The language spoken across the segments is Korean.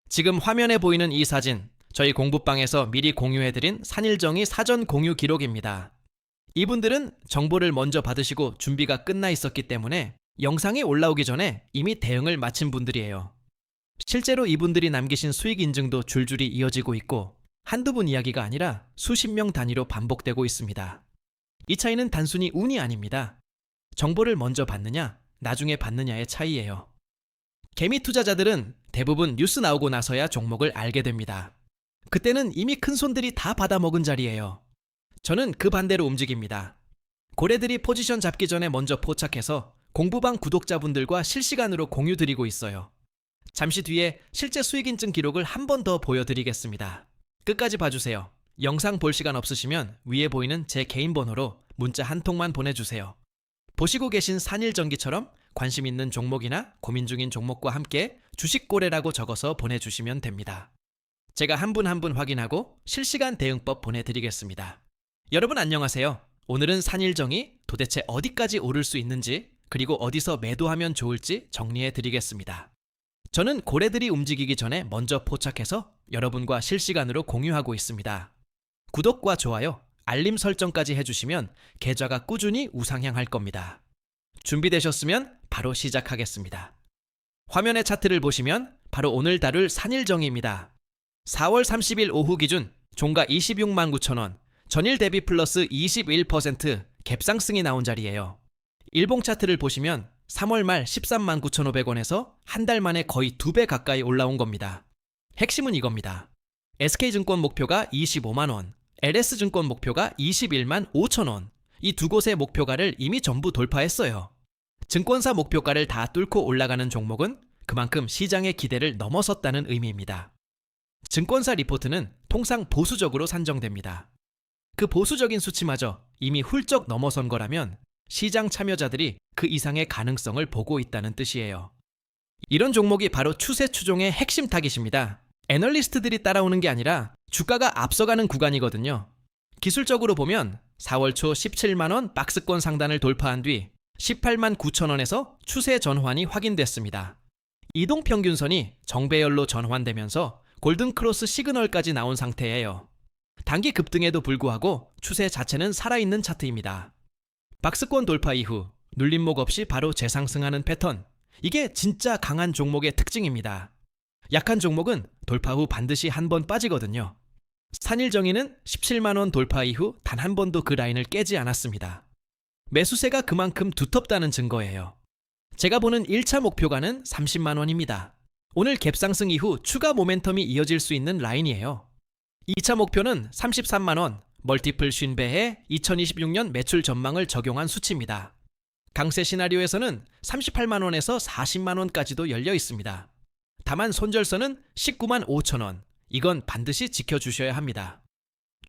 지금 화면에 보이는 이 사진, 저희 공부방에서 미리 공유해드린 산일정의 사전 공유 기록입니다. 이분들은 정보를 먼저 받으시고 준비가 끝나 있었기 때문에 영상이 올라오기 전에 이미 대응을 마친 분들이에요. 실제로 이분들이 남기신 수익 인증도 줄줄이 이어지고 있고 한두 분 이야기가 아니라 수십 명 단위로 반복되고 있습니다. 이 차이는 단순히 운이 아닙니다. 정보를 먼저 받느냐, 나중에 받느냐의 차이예요. 개미 투자자들은 대부분 뉴스 나오고 나서야 종목을 알게 됩니다. 그때는 이미 큰 손들이 다 받아먹은 자리예요. 저는 그 반대로 움직입니다. 고래들이 포지션 잡기 전에 먼저 포착해서 공부방 구독자분들과 실시간으로 공유 드리고 있어요. 잠시 뒤에 실제 수익 인증 기록을 한 번 더 보여드리겠습니다. 끝까지 봐주세요. 영상 볼 시간 없으시면 위에 보이는 제 개인 번호로 문자 한 통만 보내주세요. 보시고 계신 산일전기처럼 관심 있는 종목이나 고민 중인 종목과 함께 주식고래라고 적어서 보내주시면 됩니다. 제가 한 분 한 분 확인하고 실시간 대응법 보내드리겠습니다. 여러분 안녕하세요. 오늘은 산일정이 도대체 어디까지 오를 수 있는지 그리고 어디서 매도하면 좋을지 정리해 드리겠습니다. 저는 고래들이 움직이기 전에 먼저 포착해서 여러분과 실시간으로 공유하고 있습니다. 구독과 좋아요, 알림 설정까지 해주시면 계좌가 꾸준히 우상향할 겁니다. 준비되셨으면 바로 시작하겠습니다. 화면의 차트를 보시면 바로 오늘 다룰 산일정입니다. 4월 30일 오후 기준 종가 26만 9천원, 전일 대비 플러스 21% 갭상승이 나온 자리예요. 일봉 차트를 보시면 3월 말 13만 9,500원에서 한 달 만에 거의 2배 가까이 올라온 겁니다. 핵심은 이겁니다. SK증권 목표가 25만원, LS증권 목표가 21만 5천원, 이 두 곳의 목표가를 이미 전부 돌파했어요. 증권사 목표가를 다 뚫고 올라가는 종목은 그만큼 시장의 기대를 넘어섰다는 의미입니다. 증권사 리포트는 통상 보수적으로 산정됩니다. 그 보수적인 수치마저 이미 훌쩍 넘어선 거라면 시장 참여자들이 그 이상의 가능성을 보고 있다는 뜻이에요. 이런 종목이 바로 추세 추종의 핵심 타깃입니다. 애널리스트들이 따라오는 게 아니라 주가가 앞서가는 구간이거든요. 기술적으로 보면 4월 초 17만원 박스권 상단을 돌파한 뒤 18만 9천원에서 추세 전환이 확인됐습니다. 이동평균선이 정배열로 전환되면서 골든크로스 시그널까지 나온 상태예요. 단기 급등에도 불구하고 추세 자체는 살아있는 차트입니다. 박스권 돌파 이후 눌림목 없이 바로 재상승하는 패턴, 이게 진짜 강한 종목의 특징입니다. 약한 종목은 돌파 후 반드시 한 번 빠지거든요. 산일정의는 17만원 돌파 이후 단 한 번도 그 라인을 깨지 않았습니다. 매수세가 그만큼 두텁다는 증거예요. 제가 보는 1차 목표가는 30만원입니다. 오늘 갭상승 이후 추가 모멘텀이 이어질 수 있는 라인이에요. 2차 목표는 33만원, 멀티플 50배의 2026년 매출 전망을 적용한 수치입니다. 강세 시나리오에서는 38만원에서 40만원까지도 열려 있습니다. 다만 손절선은 19만 5천원, 이건 반드시 지켜주셔야 합니다.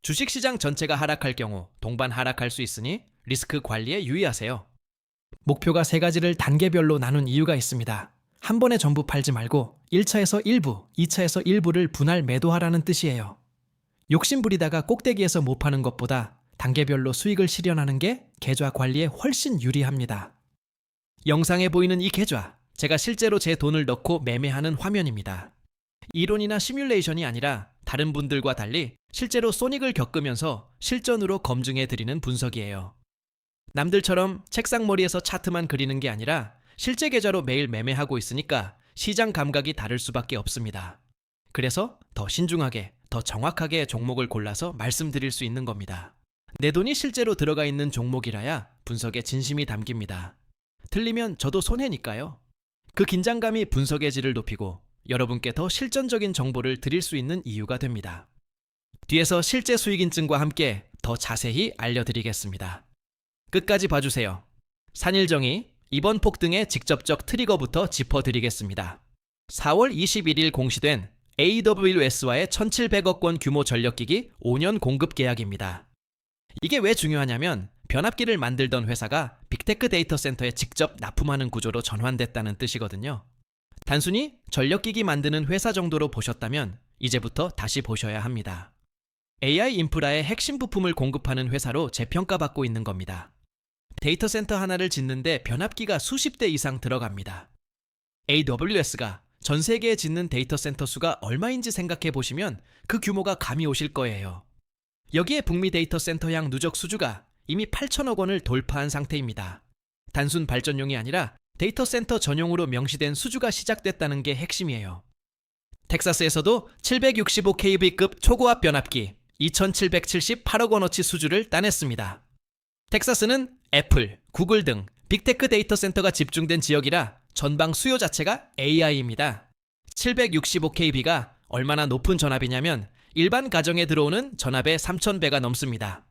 주식시장 전체가 하락할 경우 동반 하락할 수 있으니 리스크 관리에 유의하세요. 목표가 3가지를 단계별로 나눈 이유가 있습니다. 한 번에 전부 팔지 말고 1차에서 일부, 2차에서 일부를 분할 매도하라는 뜻이에요. 욕심 부리다가 꼭대기에서 못 파는 것보다 단계별로 수익을 실현하는 게 계좌 관리에 훨씬 유리합니다. 영상에 보이는 이 계좌, 제가 실제로 제 돈을 넣고 매매하는 화면입니다. 이론이나 시뮬레이션이 아니라 다른 분들과 달리 실제로 손익을 겪으면서 실전으로 검증해 드리는 분석이에요. 남들처럼 책상머리에서 차트만 그리는 게 아니라 실제 계좌로 매일 매매하고 있으니까 시장 감각이 다를 수밖에 없습니다. 그래서 더 신중하게, 더 정확하게 종목을 골라서 말씀드릴 수 있는 겁니다. 내 돈이 실제로 들어가 있는 종목이라야 분석에 진심이 담깁니다. 틀리면 저도 손해니까요. 그 긴장감이 분석의 질을 높이고 여러분께 더 실전적인 정보를 드릴 수 있는 이유가 됩니다. 뒤에서 실제 수익 인증과 함께 더 자세히 알려드리겠습니다. 끝까지 봐주세요. 산일정이 이번 폭등의 직접적 트리거부터 짚어드리겠습니다. 4월 21일 공시된 AWS와의 1,700억 원 규모 전력기기 5년 공급 계약입니다. 이게 왜 중요하냐면 변압기를 만들던 회사가 빅테크 데이터 센터에 직접 납품하는 구조로 전환됐다는 뜻이거든요. 단순히 전력기기 만드는 회사 정도로 보셨다면 이제부터 다시 보셔야 합니다. AI 인프라의 핵심 부품을 공급하는 회사로 재평가받고 있는 겁니다. 데이터 센터 하나를 짓는데 변압기가 수십 대 이상 들어갑니다. AWS가 전 세계에 짓는 데이터 센터 수가 얼마인지 생각해 보시면 그 규모가 감이 오실 거예요. 여기에 북미 데이터 센터향 누적 수주가 이미 8천억 원을 돌파한 상태입니다. 단순 발전용이 아니라 데이터 센터 전용으로 명시된 수주가 시작됐다는 게 핵심이에요. 텍사스에서도 765kV급 초고압 변압기 2,778억 원어치 수주를 따냈습니다. 텍사스는 애플, 구글 등 빅테크 데이터 센터가 집중된 지역이라 전방 수요 자체가 AI입니다. 765kV가 얼마나 높은 전압이냐면 일반 가정에 들어오는 전압의 3,000배가 넘습니다.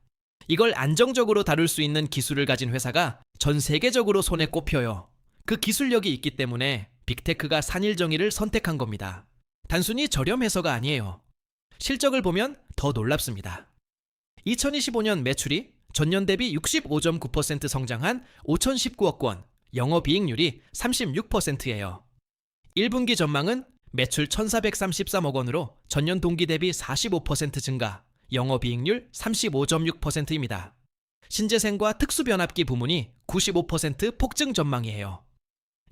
이걸 안정적으로 다룰 수 있는 기술을 가진 회사가 전 세계적으로 손에 꼽혀요. 그 기술력이 있기 때문에 빅테크가 산일정의를 선택한 겁니다. 단순히 저렴해서가 아니에요. 실적을 보면 더 놀랍습니다. 2025년 매출이 전년 대비 65.9% 성장한 5,019억 원, 영업이익률이 36%예요. 1분기 전망은 매출 1,433억 원으로 전년 동기 대비 45% 증가, 영업이익률 35.6%입니다. 신재생과 특수변압기 부문이 95% 폭증 전망이에요.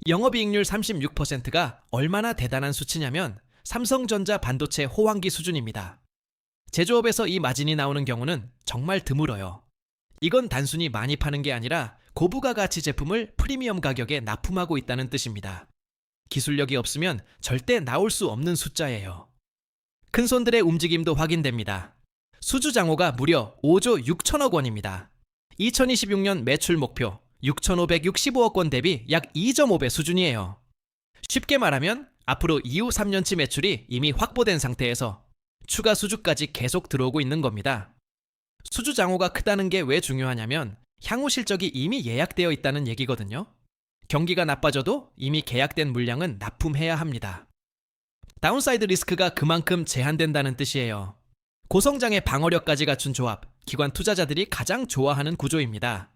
영업이익률 36%가 얼마나 대단한 수치냐면 삼성전자 반도체 호황기 수준입니다. 제조업에서 이 마진이 나오는 경우는 정말 드물어요. 이건 단순히 많이 파는 게 아니라 고부가 가치 제품을 프리미엄 가격에 납품하고 있다는 뜻입니다. 기술력이 없으면 절대 나올 수 없는 숫자예요. 큰손들의 움직임도 확인됩니다. 수주 장호가 무려 5조 6천억 원입니다. 2026년 매출 목표 6,565억 원 대비 약 2.5배 수준이에요. 쉽게 말하면 앞으로 이후 3년치 매출이 이미 확보된 상태에서 추가 수주까지 계속 들어오고 있는 겁니다. 수주 장호가 크다는 게 왜 중요하냐면 향후 실적이 이미 예약되어 있다는 얘기거든요. 경기가 나빠져도 이미 계약된 물량은 납품해야 합니다. 다운사이드 리스크가 그만큼 제한된다는 뜻이에요. 고성장의 방어력까지 갖춘 조합, 기관 투자자들이 가장 좋아하는 구조입니다.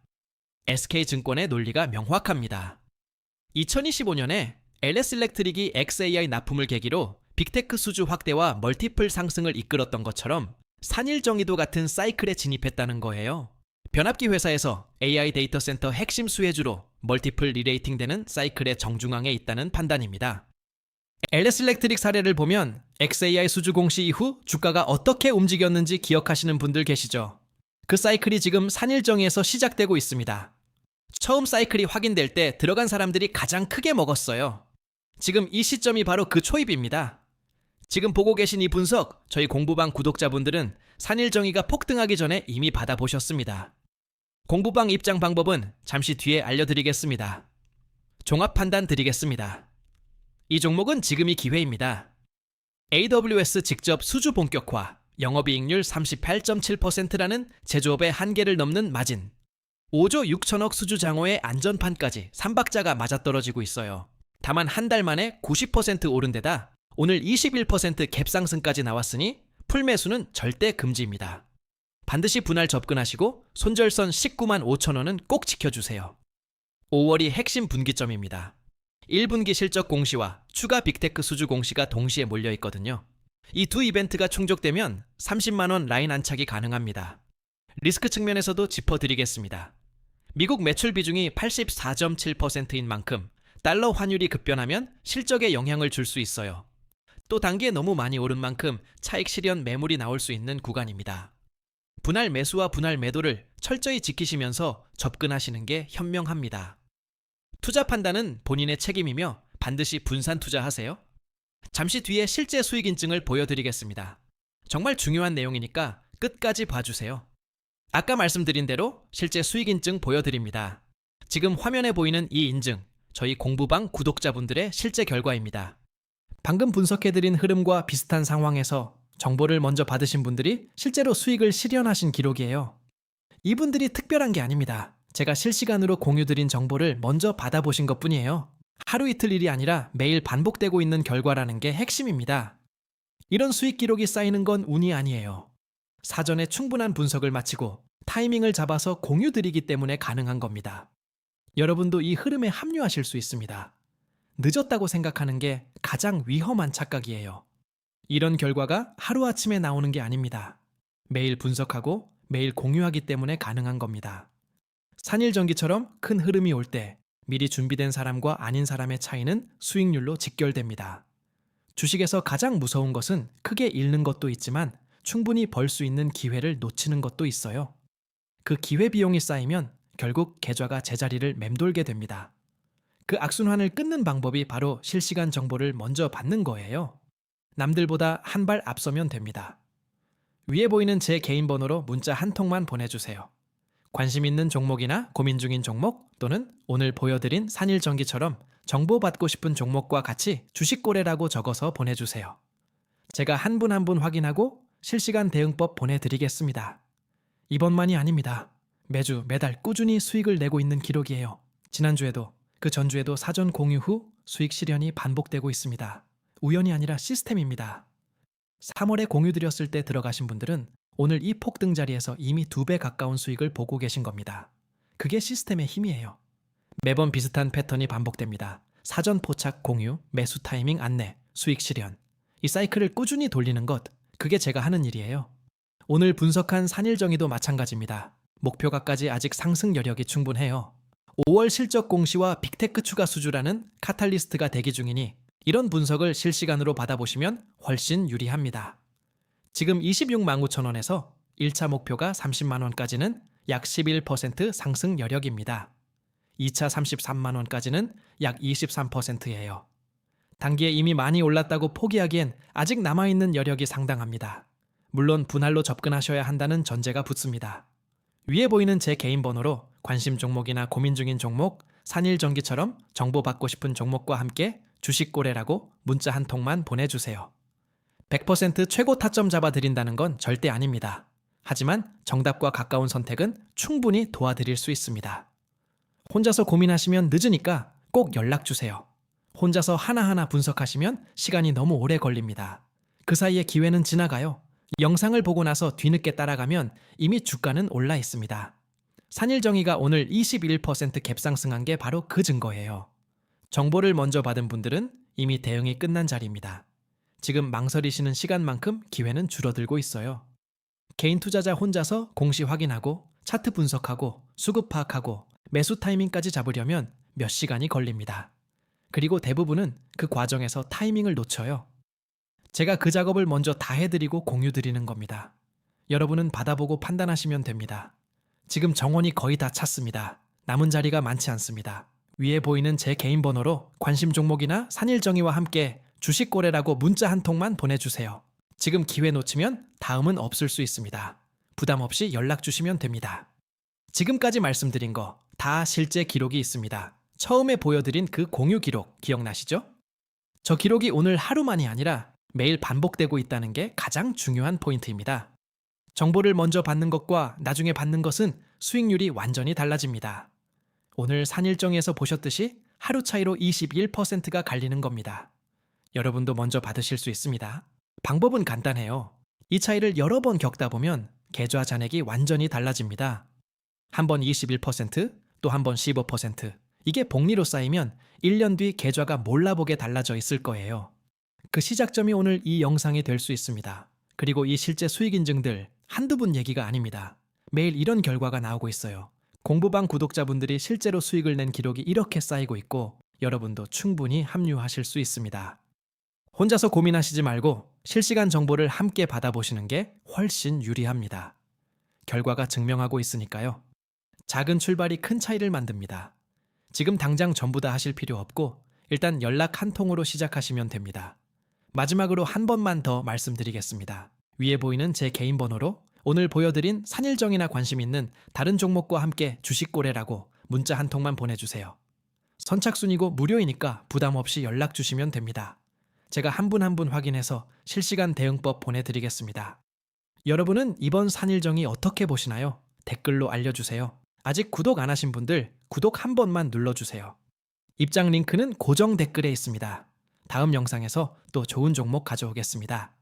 SK증권의 논리가 명확합니다. 2025년에 LS일렉트릭이 xAI 납품을 계기로 빅테크 수주 확대와 멀티플 상승을 이끌었던 것처럼 산일정의도 같은 사이클에 진입했다는 거예요. 변압기 회사에서 AI 데이터 센터 핵심 수혜주로 멀티플 리레이팅 되는 사이클의 정중앙에 있다는 판단입니다. LS일렉트릭 사례를 보면 xAI 수주 공시 이후 주가가 어떻게 움직였는지 기억하시는 분들 계시죠? 그 사이클이 지금 산일정의에서 시작되고 있습니다. 처음 사이클이 확인될 때 들어간 사람들이 가장 크게 먹었어요. 지금 이 시점이 바로 그 초입입니다. 지금 보고 계신 이 분석, 저희 공부방 구독자분들은 산일정의가 폭등하기 전에 이미 받아보셨습니다. 공부방 입장 방법은 잠시 뒤에 알려드리겠습니다. 종합 판단 드리겠습니다. 이 종목은 지금이 기회입니다. AWS 직접 수주 본격화, 영업이익률 38.7%라는 제조업의 한계를 넘는 마진, 5조 6천억 수주 장호의 안전판까지 3박자가 맞아떨어지고 있어요. 다만 한 달 만에 90% 오른 데다 오늘 21% 갭상승까지 나왔으니 풀매수는 절대 금지입니다. 반드시 분할 접근하시고 손절선 19만 5천 원은 꼭 지켜주세요. 5월이 핵심 분기점입니다. 1분기 실적 공시와 추가 빅테크 수주 공시가 동시에 몰려있거든요. 이 두 이벤트가 충족되면 30만 원 라인 안착이 가능합니다. 리스크 측면에서도 짚어드리겠습니다. 미국 매출 비중이 84.7%인 만큼 달러 환율이 급변하면 실적에 영향을 줄 수 있어요. 또 단기에 너무 많이 오른 만큼 차익 실현 매물이 나올 수 있는 구간입니다. 분할 매수와 분할 매도를 철저히 지키시면서 접근하시는 게 현명합니다. 투자 판단은 본인의 책임이며 반드시 분산 투자하세요. 잠시 뒤에 실제 수익 인증을 보여드리겠습니다. 정말 중요한 내용이니까 끝까지 봐주세요. 아까 말씀드린 대로 실제 수익 인증 보여드립니다. 지금 화면에 보이는 이 인증, 저희 공부방 구독자분들의 실제 결과입니다. 방금 분석해드린 흐름과 비슷한 상황에서 정보를 먼저 받으신 분들이 실제로 수익을 실현하신 기록이에요. 이분들이 특별한 게 아닙니다. 제가 실시간으로 공유드린 정보를 먼저 받아보신 것뿐이에요. 하루 이틀 일이 아니라 매일 반복되고 있는 결과라는 게 핵심입니다. 이런 수익 기록이 쌓이는 건 운이 아니에요. 사전에 충분한 분석을 마치고 타이밍을 잡아서 공유드리기 때문에 가능한 겁니다. 여러분도 이 흐름에 합류하실 수 있습니다. 늦었다고 생각하는 게 가장 위험한 착각이에요. 이런 결과가 하루아침에 나오는 게 아닙니다. 매일 분석하고 매일 공유하기 때문에 가능한 겁니다. 산일전기처럼 큰 흐름이 올 때 미리 준비된 사람과 아닌 사람의 차이는 수익률로 직결됩니다. 주식에서 가장 무서운 것은 크게 잃는 것도 있지만 충분히 벌 수 있는 기회를 놓치는 것도 있어요. 그 기회비용이 쌓이면 결국 계좌가 제자리를 맴돌게 됩니다. 그 악순환을 끊는 방법이 바로 실시간 정보를 먼저 받는 거예요. 남들보다 한 발 앞서면 됩니다. 위에 보이는 제 개인 번호로 문자 한 통만 보내주세요. 관심 있는 종목이나 고민 중인 종목 또는 오늘 보여드린 산일전기처럼 정보받고 싶은 종목과 같이 주식거래라고 적어서 보내주세요. 제가 한 분 한 분 확인하고 실시간 대응법 보내드리겠습니다. 이번만이 아닙니다. 매주 매달 꾸준히 수익을 내고 있는 기록이에요. 지난주에도 그 전주에도 사전 공유 후 수익 실현이 반복되고 있습니다. 우연이 아니라 시스템입니다. 3월에 공유 드렸을 때 들어가신 분들은 오늘 이 폭등 자리에서 이미 2배 가까운 수익을 보고 계신 겁니다. 그게 시스템의 힘이에요. 매번 비슷한 패턴이 반복됩니다. 사전 포착 공유, 매수 타이밍 안내, 수익 실현. 이 사이클을 꾸준히 돌리는 것, 그게 제가 하는 일이에요. 오늘 분석한 산일정의도 마찬가지입니다. 목표가까지 아직 상승 여력이 충분해요. 5월 실적 공시와 빅테크 추가 수주라는 카탈리스트가 대기 중이니 이런 분석을 실시간으로 받아보시면 훨씬 유리합니다. 지금 26만 9천 원에서 1차 목표가 30만 원까지는 약 11% 상승 여력입니다. 2차 33만 원까지는 약 23%예요. 단기에 이미 많이 올랐다고 포기하기엔 아직 남아있는 여력이 상당합니다. 물론 분할로 접근하셔야 한다는 전제가 붙습니다. 위에 보이는 제 개인 번호로 관심 종목이나 고민 중인 종목, 산일전기처럼 정보받고 싶은 종목과 함께 주식거래라고 문자 한 통만 보내주세요. 100% 최고 타점 잡아드린다는 건 절대 아닙니다. 하지만 정답과 가까운 선택은 충분히 도와드릴 수 있습니다. 혼자서 고민하시면 늦으니까 꼭 연락주세요. 혼자서 하나하나 분석하시면 시간이 너무 오래 걸립니다. 그 사이에 기회는 지나가요. 영상을 보고 나서 뒤늦게 따라가면 이미 주가는 올라 있습니다. 산일정의가 오늘 21% 갭상승한 게 바로 그 증거예요. 정보를 먼저 받은 분들은 이미 대응이 끝난 자리입니다. 지금 망설이시는 시간만큼 기회는 줄어들고 있어요. 개인 투자자 혼자서 공시 확인하고 차트 분석하고 수급 파악하고 매수 타이밍까지 잡으려면 몇 시간이 걸립니다. 그리고 대부분은 그 과정에서 타이밍을 놓쳐요. 제가 그 작업을 먼저 다 해드리고 공유드리는 겁니다. 여러분은 받아보고 판단하시면 됩니다. 지금 정원이 거의 다 찼습니다. 남은 자리가 많지 않습니다. 위에 보이는 제 개인 번호로 관심 종목이나 산일정의와 함께 주식거래라고 문자 한 통만 보내주세요. 지금 기회 놓치면 다음은 없을 수 있습니다. 부담 없이 연락 주시면 됩니다. 지금까지 말씀드린 거 다 실제 기록이 있습니다. 처음에 보여드린 그 공유 기록 기억나시죠? 저 기록이 오늘 하루만이 아니라 매일 반복되고 있다는 게 가장 중요한 포인트입니다. 정보를 먼저 받는 것과 나중에 받는 것은 수익률이 완전히 달라집니다. 오늘 산일정에서 보셨듯이 하루 차이로 21%가 갈리는 겁니다. 여러분도 먼저 받으실 수 있습니다. 방법은 간단해요. 이 차이를 여러 번 겪다 보면 계좌 잔액이 완전히 달라집니다. 한 번 21%, 또 한 번 15%. 이게 복리로 쌓이면 1년 뒤 계좌가 몰라보게 달라져 있을 거예요. 그 시작점이 오늘 이 영상이 될 수 있습니다. 그리고 이 실제 수익 인증들 한두 분 얘기가 아닙니다. 매일 이런 결과가 나오고 있어요. 공부방 구독자분들이 실제로 수익을 낸 기록이 이렇게 쌓이고 있고 여러분도 충분히 합류하실 수 있습니다. 혼자서 고민하시지 말고 실시간 정보를 함께 받아보시는 게 훨씬 유리합니다. 결과가 증명하고 있으니까요. 작은 출발이 큰 차이를 만듭니다. 지금 당장 전부 다 하실 필요 없고 일단 연락 한 통으로 시작하시면 됩니다. 마지막으로 한 번만 더 말씀드리겠습니다. 위에 보이는 제 개인 번호로 오늘 보여드린 산일정이나 관심 있는 다른 종목과 함께 주식거래라고 문자 한 통만 보내주세요. 선착순이고 무료이니까 부담 없이 연락 주시면 됩니다. 제가 한 분 한 분 확인해서 실시간 대응법 보내드리겠습니다. 여러분은 이번 산일정이 어떻게 보시나요? 댓글로 알려주세요. 아직 구독 안 하신 분들 구독 한 번만 눌러주세요. 입장 링크는 고정 댓글에 있습니다. 다음 영상에서 또 좋은 종목 가져오겠습니다.